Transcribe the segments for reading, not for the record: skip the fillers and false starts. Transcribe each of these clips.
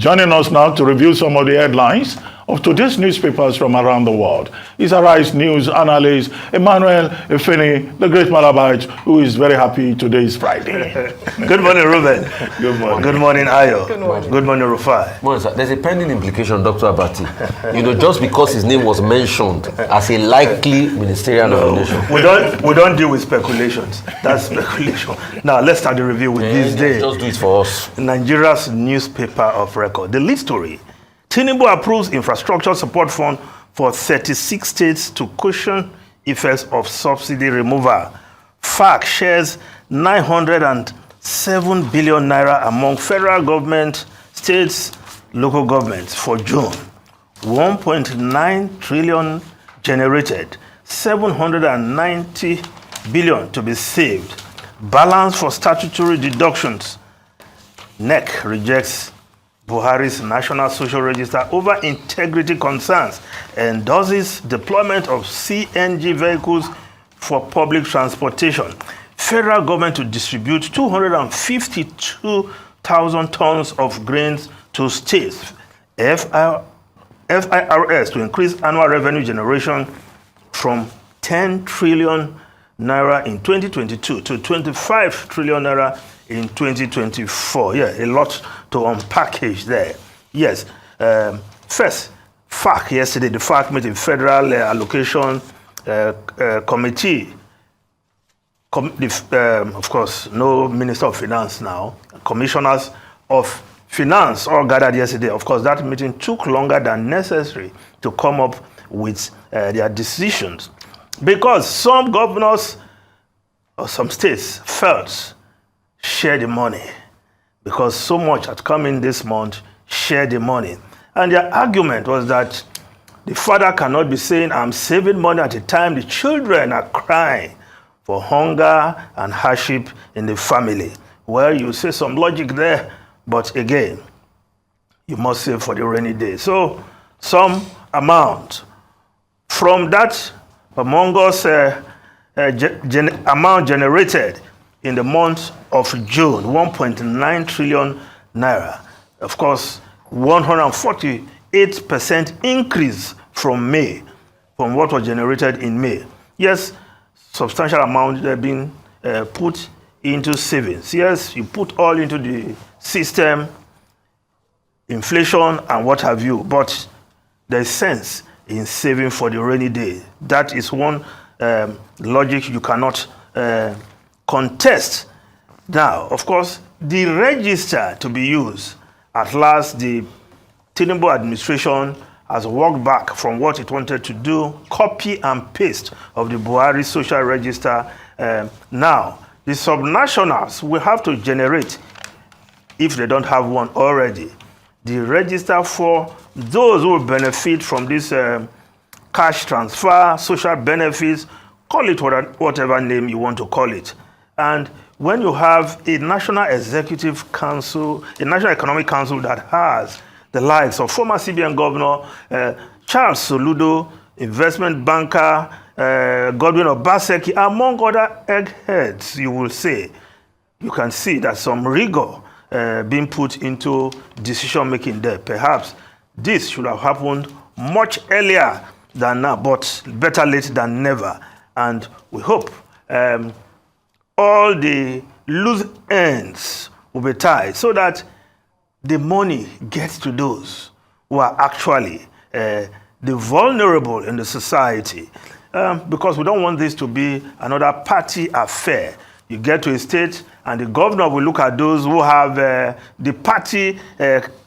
Joining us now to review some of the headlines of today's newspapers from around the world is Arise News analyst Emmanuel Efeni, the great Malabite, who is very happy today is Friday. Good morning, Ruben. Good morning. Good morning, Ayo. Good morning. Good morning, Rufai. Well, sir, there's a pending implication, Dr. Abati. Just because his name was mentioned as a likely ministerial nomination. We don't deal with speculations. That's speculation. Now, let's start the review with this day. Just do it for us. Nigeria's newspaper of record. The lead story. Tinubu approves infrastructure support fund for 36 states to cushion effects of subsidy removal. FAC shares 907 billion naira among federal government, states, local governments for June. 1.9 trillion generated, 790 billion to be saved. Balance for statutory deductions. NEC rejects Buhari's National Social Register over integrity concerns, endorses deployment of CNG vehicles for public transportation. Federal government to distribute 252,000 tons of grains to states. FIRS to increase annual revenue generation from 10 trillion naira in 2022 to 25 trillion naira in 2024. Yeah, a lot to unpackage there. Yes. First, FAC yesterday, the FAC meeting, Federal Allocation Committee. Of course, no Minister of Finance now. Commissioners of Finance all gathered yesterday. Of course, that meeting took longer than necessary to come up with their decisions because some governors or some states felt share the money because so much had come in this month, share the money. And their argument was that the father cannot be saying, I'm saving money at a time the children are crying for hunger and hardship in the family. Well, you say some logic there, but again, you must save for the rainy day. So some amount from that humongous amount generated in the month of June, 1.9 trillion naira. Of course, 148% increase from May, from what was generated in May. Yes, substantial amount being put into savings. Yes, you put all into the system, inflation and what have you, but there's sense in saving for the rainy day. That is one logic you cannot contest. Now, of course, the register to be used, at last the Tinubu administration has walked back from what it wanted to do, copy and paste of the Buhari social register. Now, the subnationals will have to generate, if they don't have one already, the register for those who will benefit from this cash transfer, social benefits, call it whatever name you want to call it. And when you have a National Executive Council, a National Economic Council that has the likes of former CBN Governor Charles Soludo, investment banker Godwin Obaseki, among other eggheads, you will say, you can see that some rigor being put into decision-making there. Perhaps this should have happened much earlier than now, but better late than never. And we hope all the loose ends will be tied so that the money gets to those who are actually the vulnerable in the society. Because we don't want this to be another party affair. You get to a state and the governor will look at those who have the party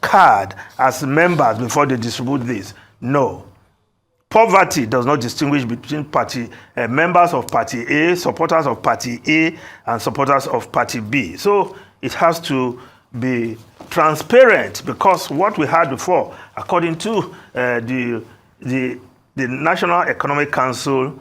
card as members before they distribute this. No. Poverty does not distinguish between party members of Party A, supporters of Party A, and supporters of Party B. So it has to be transparent because what we had before, according to the National Economic Council,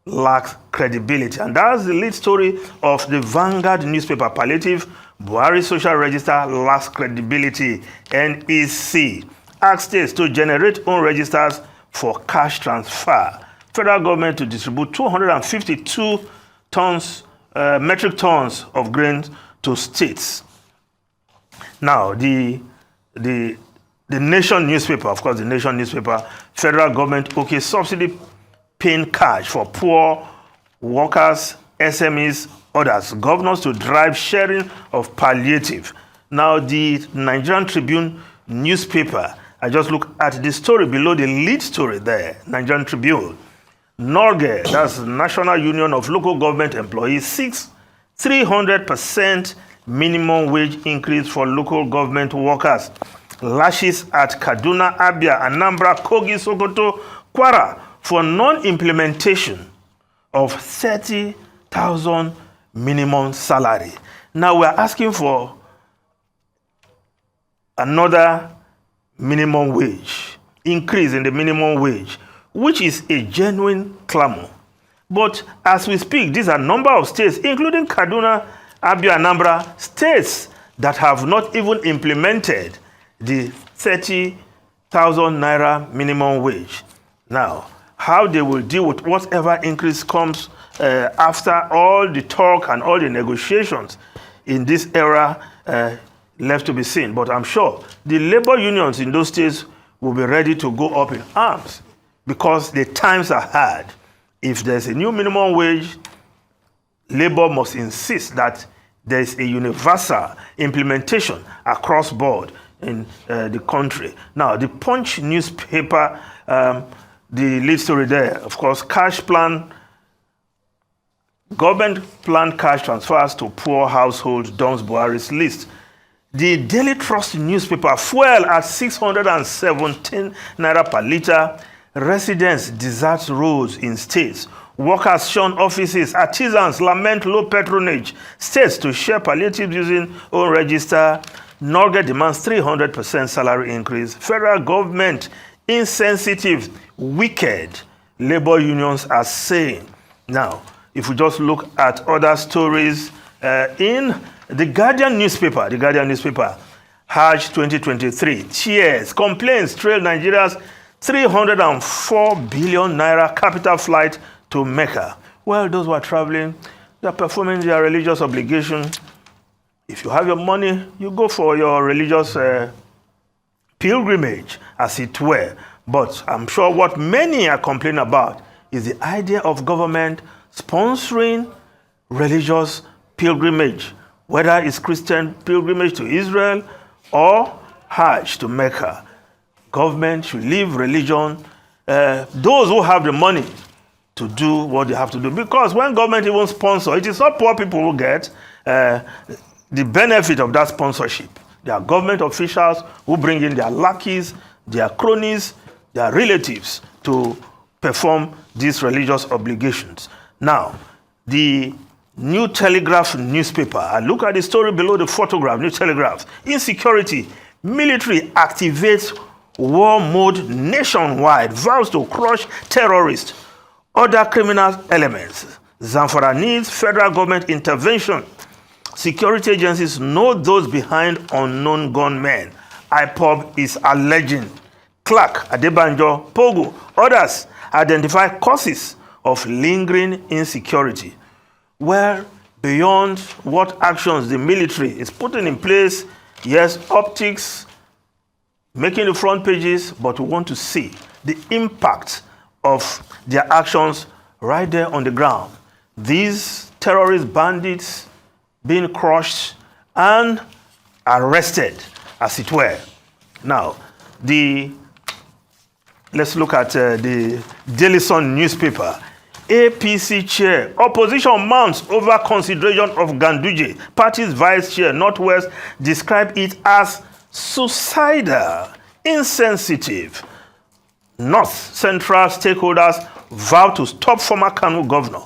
lacks credibility. And that's the lead story of the Vanguard newspaper. Palliative Buhari Social Register lacks credibility. NEC asks states to generate own registers for cash transfer. Federal government to distribute 252 metric tons of grain to states. Now, the The Nation newspaper, of course, the Nation newspaper, federal government, okay, subsidy paying cash for poor workers, SMEs, others. Governors to drive sharing of palliative. Now, the Nigerian Tribune newspaper, I just look at the story below the lead story there, Nigerian Tribune. NORGE, that's National Union of Local Government Employees, seeks 300% minimum wage increase for local government workers. Lashes at Kaduna, Abia, Anambra, Kogi, Sokoto, Kwara for non-implementation of 30,000 minimum salary. Now we're asking for another minimum wage, increase in the minimum wage, which is a genuine clamor. But as we speak, these are a number of states, including Kaduna, Abia, Anambra, states that have not even implemented the 30,000 naira minimum wage. Now, how they will deal with whatever increase comes after all the talk and all the negotiations in this era left to be seen. But I'm sure the labor unions in those states will be ready to go up in arms because the times are hard. If there's a new minimum wage, labor must insist that there is a universal implementation across board in the country. Now, the Punch newspaper, the lead story there, of course, cash plan, government plan cash transfers to poor households, dumps Buhari's list. The Daily Trust newspaper, fuel at 617 naira per litre, residents desert roads in states, workers shun offices, artisans lament low patronage, states to share palliatives using own register, NORGE demands 300% salary increase, federal government insensitive, wicked, labor unions are saying. Now, if we just look at other stories in the Guardian newspaper, Hajj 2023, tears, complaints trail Nigeria's 304 billion naira capital flight to Mecca. Well, those who are traveling, they are performing their religious obligation. If you have your money, you go for your religious pilgrimage, as it were. But I'm sure what many are complaining about is the idea of government sponsoring religious pilgrimage, whether it's Christian pilgrimage to Israel or Hajj to Mecca. Government should leave religion, those who have the money, to do what they have to do. Because when government even sponsor, it is not poor people who get the benefit of that sponsorship. There are government officials who bring in their lackeys, their cronies, their relatives to perform these religious obligations. Now, the New Telegraph newspaper, I look at the story below the photograph, New Telegraph. Insecurity, military activates war mode nationwide, vows to crush terrorists, other criminal elements. Zamfara needs federal government intervention. Security agencies know those behind unknown gunmen. IPOB is alleging. Clark, Adebanjo, Pogo, others identify causes of lingering insecurity. Well, beyond what actions the military is putting in place, yes, optics, making the front pages, but we want to see the impact of their actions right there on the ground. These terrorist bandits being crushed and arrested, as it were. Now, let's look at the Daily Sun newspaper. APC chair, opposition mounts over consideration of Ganduje. Party's vice chair, Northwest, described it as suicidal, insensitive. North Central stakeholders vow to stop former Kano governor.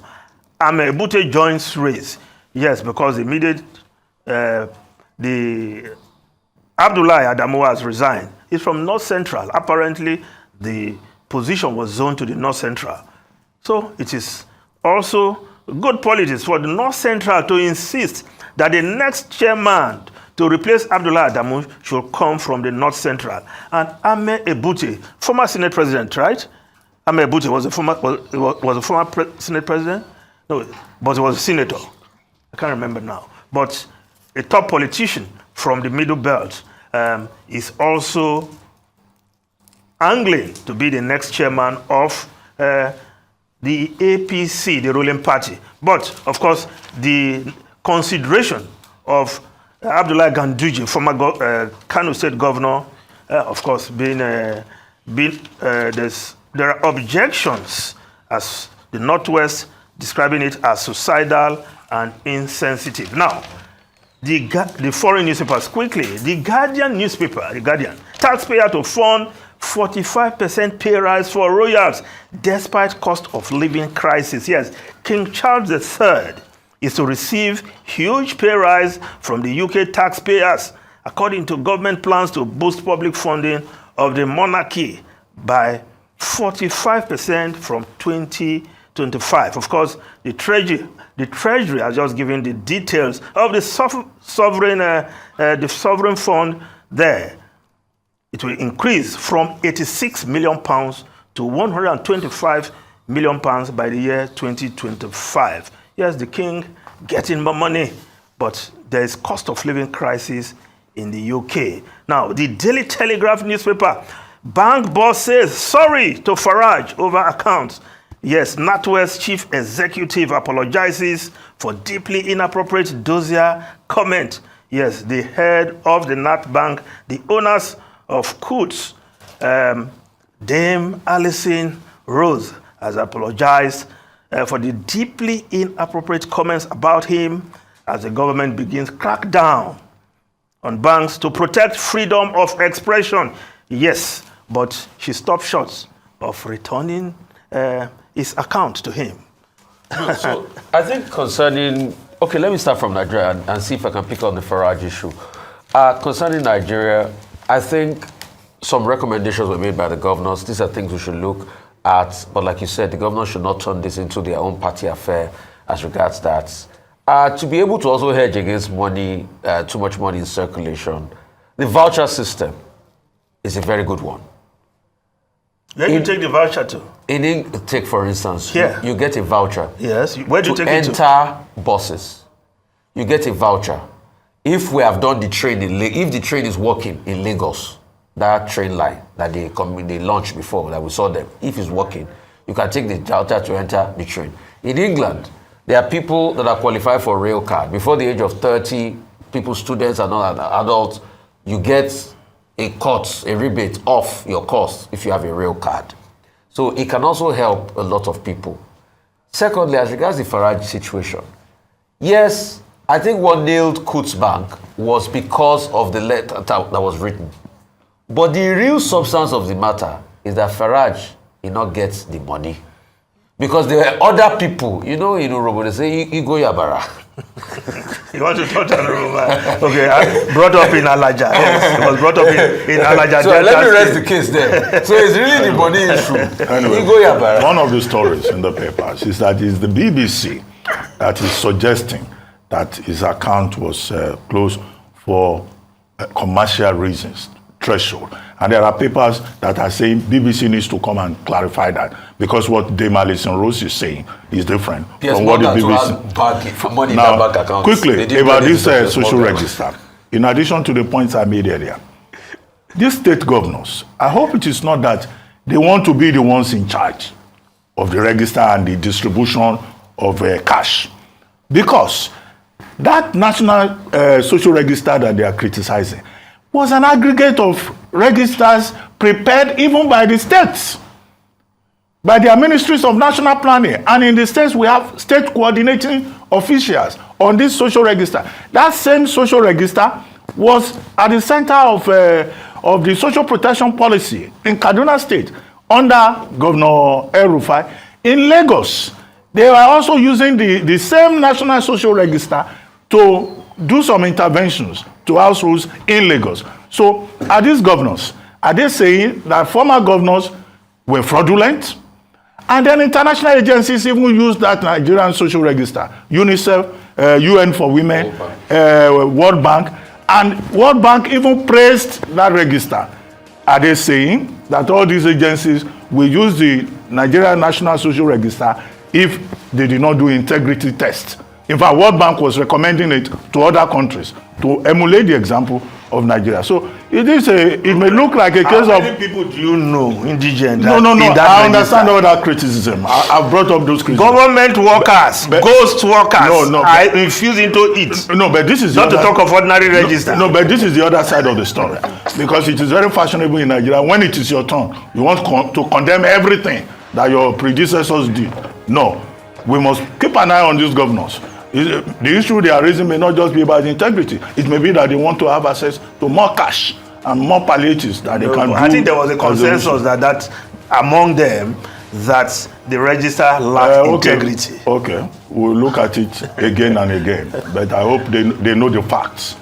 Amebute joins race. Yes, because the Abdullahi Adamu has resigned. He's from North Central. Apparently, the position was zoned to the North Central. So it is also good politics for the North Central to insist that the next chairman to replace Abdullah Adamu should come from the North Central. And Ame Ebute, former Senate President, right? Ame Ebute was a former Senate President? No, but he was a senator. I can't remember now. But a top politician from the Middle Belt is also angling to be the next chairman of the APC, the ruling party. But, of course, the consideration of Abdullahi Ganduje, former Kano State governor, of course, there are objections as the Northwest describing it as suicidal and insensitive. Now, the foreign newspapers, quickly, the Guardian newspaper, taxpayer to fund 45% pay rise for royals despite cost of living crisis. Yes, King Charles III is to receive huge pay rise from the UK taxpayers, according to government plans to boost public funding of the monarchy by 45% from 2025. Of course, the Treasury has just given the details of the sovereign fund there. It will increase from 86 million pounds to 125 million pounds by the year 2025. Yes, the king getting more money, but there is cost of living crisis in the UK. Now, the Daily Telegraph newspaper, bank boss says sorry to Farage over accounts. Yes, NatWest chief executive apologizes for deeply inappropriate dossier comment. Yes, the head of the Nat Bank, the owners of Coutts, Dame Alison Rose, has apologized for the deeply inappropriate comments about him as the government begins crackdown on banks to protect freedom of expression. Yes, but she stopped short of returning his account to him. So I think concerning, okay, let me start from Nigeria and see if I can pick on the Farage issue. Concerning Nigeria, I think some recommendations were made by the governors. These are things we should look at. But like you said, the governors should not turn this into their own party affair as regards that. To be able to also hedge against money, too much money in circulation, the voucher system is a very good one. Where do you take the voucher to? Take for instance, Here. you get a voucher. Yes. Where do you take it to? Enter buses. You get a voucher. If we have done the train if the train is working in Lagos, that train line that they launched before, that we saw them, if it's working, you can take the voucher to enter the train. In England, there are people that are qualified for rail card. Before the age of 30, students and not adults, you get a rebate off your cost if you have a rail card. So it can also help a lot of people. Secondly, as regards the Farage situation, yes, I think what nailed Coutts Bank was because of the letter that was written. But the real substance of the matter is that Farage did not get the money. Because there were other people, in Urobo, they say, Igo Yabara. You want to talk to Urobo? Okay, I brought up in Alaja. Yes, it was brought up in Alaja. So let me rest the case there. So it's really the money issue. Anyway, Igo Yabara. one of the stories in the papers is that it's the BBC that is suggesting that his account was closed for commercial reasons, threshold. And there are papers that are saying BBC needs to come and clarify that, because what Dame Alison Rose is saying is different from what the BBC. Money Now, in that bank account. quickly, about this social register, in addition to the points I made earlier, these state governors, I hope it is not that they want to be the ones in charge of the register and the distribution of cash. Because that national social register that they are criticizing was an aggregate of registers prepared even by the states, by their ministries of national planning. And in the states, we have state coordinating officials on this social register. That same social register was at the center of the social protection policy in Kaduna State under Governor El-Rufai. In Lagos, they were also using the same national social register to do some interventions to households in Lagos. So are these governors, are they saying that former governors were fraudulent? And then international agencies even used that Nigerian social register, UNICEF, UN for Women, World Bank, and World Bank even praised that register. Are they saying that all these agencies will use the Nigerian National Social Register if they did not do integrity tests In fact, World Bank was recommending it to other countries to emulate the example of Nigeria. So it may look like a case How of... many people do you know, indigent? No. I understand register? all that criticism. I've brought up those criticisms. Government workers, ghost workers are infused into it. No, but this is... Not to talk of ordinary register. No, but this is the other side of the story. Because it is very fashionable in Nigeria. When it is your turn, you want to condemn everything that your predecessors did. No. We must keep an eye on these governors. The issue they are raising may not just be about integrity. It may be that they want to have access to more cash and more palliatives that they can do. I think there was a consensus that among them that the register lacked integrity. Okay, we'll look at it again and again. But I hope they know the facts.